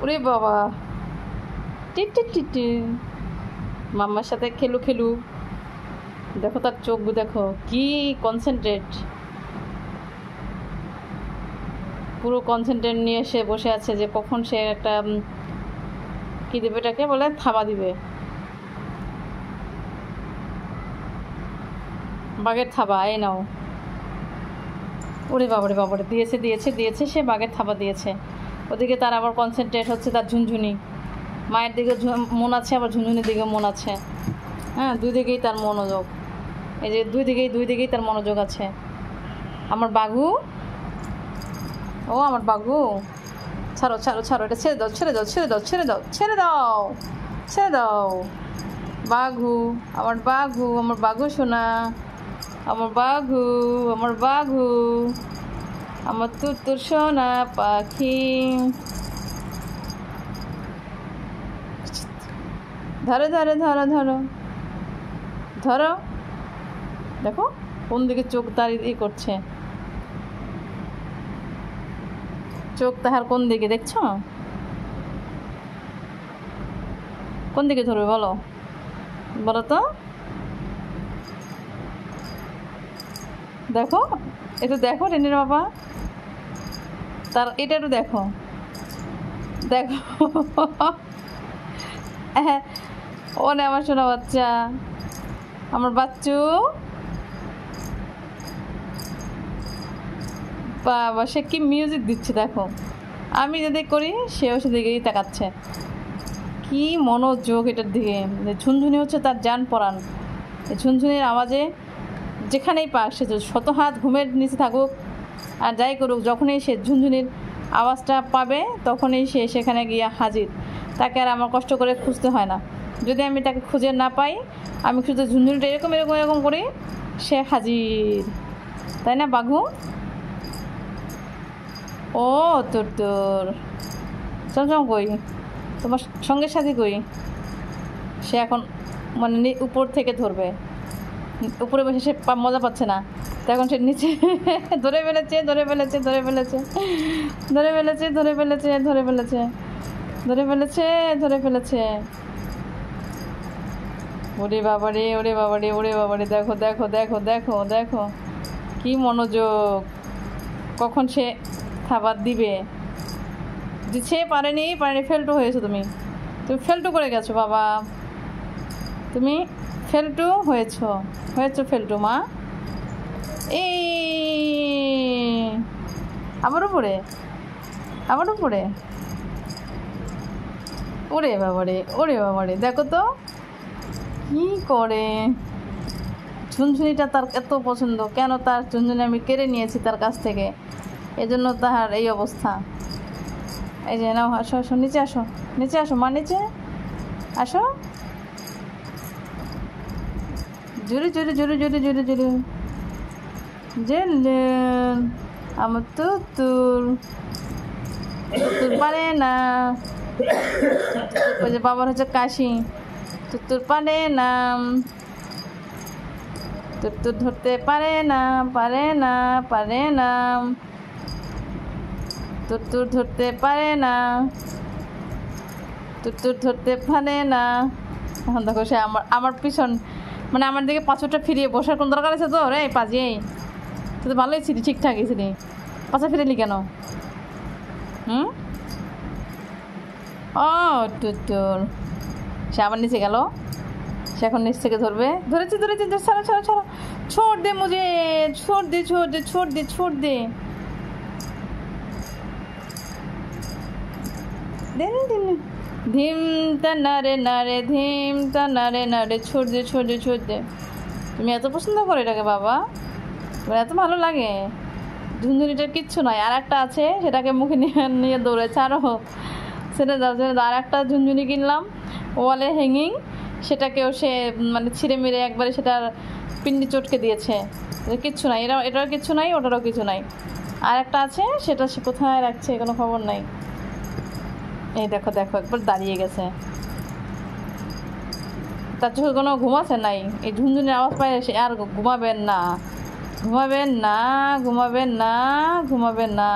ওরে বাবা, টি মাম্মার সাথে খেলু খেলু। দেখো তার চোখ, দেখো কি কনসেন্ট্রেট, পুরো কনসেন্ট্রেট নিয়ে সে বসে আছে যে কখন সে একটা কি দেবে, এটাকে বলে থাবা দিবে, বাঘের থাবা। এই নাও। ওরে বাবারে বাবারে, দিয়েছে দিয়েছে দিয়েছে, সে বাঘের থাবা দিয়েছে। ওদিকে তার আবার কনসেন্ট্রেট হচ্ছে তার ঝুনঝুনি, মায়ের দিকে মন আছে, আবার ঝুনঝুনির দিকে মন আছে। হ্যাঁ, দুই দিকেই তার মনোযোগ। এই যে দুই দিকেই তার মনোযোগ আছে। আমার বাঘু, ও আমার বাঘু, ছাড়ো ছাড়ো ছাড়ো, এটা ছেড়ে দাও ছেড়ে দাও ছেড়ে দাও ছেড়ে দাও ছেড়ে দাও ছেড়ে দাও। বাঘু, আমার বাঘু, আমার বাঘু সোনা, আমার বাঘু, আমার বাঘু, আমার তুর সোনা পাখি। ধরো ধরো ধরো ধরো ধরো। দেখো কোন দিকে চোখ তার করছে, চোখ তাহার কোন দিকে দেখছ? কোন দিকে ধরবে বলো, বলো তো। দেখো, একটু দেখো রেনের বাবা, তার এটা একটু দেখো, দেখো। হ্যাঁ, ও না আমার সোনা বাচ্চা, আমার বাচ্চু। বাবা, সে কি মিউজিক দিচ্ছে দেখো। আমি যদি করি সেও সেদিকেই তাকাচ্ছে, কি মনোযোগ এটার দিকে। ঝুনঝুনি হচ্ছে তার জান পরাণ। এই ঝুনঝুনির আওয়াজে যেখানেই পাক, সে শত হাত ঘুমের নিচে থাকুক আর যাই করুক, যখনই সে ঝুনঝুনির আওয়াজটা পাবে তখনই সে সেখানে গিয়ে হাজির। তাকে আর আমার কষ্ট করে খুঁজতে হয় না। যদি আমি তাকে খুঁজে না পাই, আমি শুধু ঝুনঝুনিটা এরকম এরকম এরকম করি, সে হাজির। তাই না বাঘু? ও তোর চমচম কই, তোমার সঙ্গের সাথে কই? সে এখন মানে উপর থেকে ধরবে, উপরে বসে সে মজা পাচ্ছে না, তখন সে নিচে ধরে ফেলেছে ধরে ফেলেছে ধরে ফেলেছে ধরে ফেলেছে ধরে ফেলেছে ধরে ফেলেছে ধরে ফেলেছে ধরে ফেলেছে। ওরে বাবারে, ওরে বাবারে, ওরে বাবারে, দেখো দেখো দেখো দেখো দেখো কি মনোযোগ, কখন সে খাবার দিবে। দিচ্ছে, পারেনি ফেলটু হয়েছো তুমি, তুমি ফেলটু করে গেছো বাবা, তুমি ফেলটু হয়েছো ফেলটু মা। এই আবার উপরে, আবার উপরে। ওরে বাবারে, ওরে বাবারে, দেখো তো কি করে। ঝুনঝুনিটা তার এত পছন্দ, কেন তার ঝুনঝুনি আমি কেড়ে নিয়েছি তার কাছ থেকে, এজন্য তাহার এই অবস্থা। এই যে নাও, আসো আসো, নিচে আসো, নিচে আসো মা, নিচে আসো। জোরে জোরে জোরে জোরে জোরে জোরে জেলে আমার তুর পারে না। ওই যে বাবার হচ্ছে কাশি, তুর পারে না, তুর ধরতে পারে না পারে না পারে না, তুর ধরতে পারে না, তুর ধরতে পারে না। এখন দেখো সে আমার পিছন মানে আমার দিকে পাঁচটা ফিরিয়ে বসার কোন দরকার আছে তো? রে পাজি, তুই তো ভালোই ছিলি, ঠিকঠাকই ছিলি, পাঁচা ফিরেলি কেন? ও তোর, সে আবার নিচে গেল, সে এখন নিচ থেকে ধরবে। ধরেছি ধরেছি, ছাড়ো ছাড়ো ছাড়ো, ছোট দে মুঝে, ছোট দে ছোট দে ছোট দে ছোট দে। ধিম তা নারে নারে, ধিম তা নারে নারে, ছোট দে ছোট দে ছোট দে। তুমি এত পছন্দ করো এটাকে বাবা, তোমার এত ভালো লাগে। ঝুনঝুনিটার কিচ্ছু নয়, আর একটা আছে, সেটাকে মুখে নিয়ে নিয়ে দৌড়েছে। আরও সেটা দাও সেটা দাও। আর একটা ঝুনঝুনি কিনলাম ওয়ালে হ্যাঙ্গিং, সেটাকেও সে মানে ছিঁড়ে মেরে একবারে সেটার পিন্ডি চটকে দিয়েছে। কিচ্ছু নাই, এটারও কিচ্ছু নাই, ওটারও কিছু নাই। আর একটা আছে, সেটা সে কোথায় রাখছে কোনো খবর নাই। এই দেখো দেখো, একবার দাঁড়িয়ে গেছে, তার চোখে কোনো ঘুম আছে নাই। এই ঝুনঝুনির আওয়াজ পায় সে আর ঘুমাবেন না, ঘুমাবেন না, ঘুমাবেন না, ঘুমাবেন না।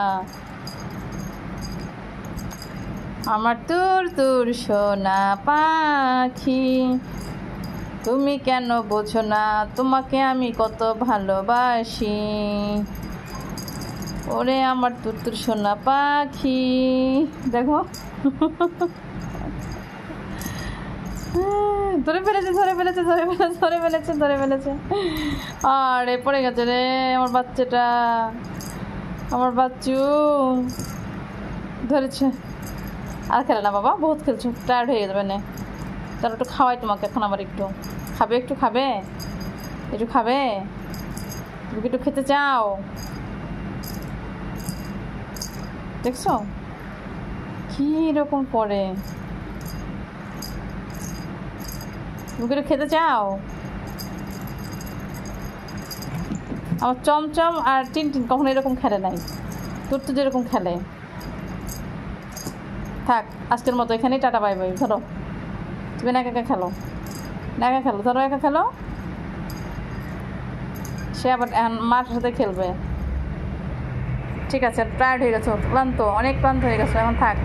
আমার তুর তুর সোনা পাখি, তুমি কেন বোঝো না তোমাকে আমি কত ভালোবাসি। ওরে আমার তুর তুর সোনা পাখি, দেখো ধরে ফেলেছে ধরে ফেলেছে ধরে ফেলেছে ধরে ফেলেছে ধরে ফেলেছে। আরে পড়ে গেছে রে আমার বাচ্চাটা, আমার বাচ্চু ধরেছে। আর খেলে না বাবা, বহুত খেলছো, টায়ার্ড হয়ে যাবে না। চলো একটু খাওয়াই তোমাকে এখন, আবার একটু খাবে, একটু খাবে, একটু খাবে, তুমি একটু খেতে চাও? দেখছো কি রকম করে, তুমি একটু খেতে চাও? আমার চমচম আর টিনটিন কখনো এরকম খেলে নাই, তোর তো যেরকম খেলে। থাক আজকের মতো এখানেই, টাটা বাই বাই। ধরো তুমি না একা খেলো, না একা খেলো, ধরো একা খেলো। সে আবার মার সাথে খেলবে। ঠিক আছে, টায়ার্ড হয়ে গেছো, ক্লান্ত, অনেক ক্লান্ত হয়ে গেছো, এখন থাক।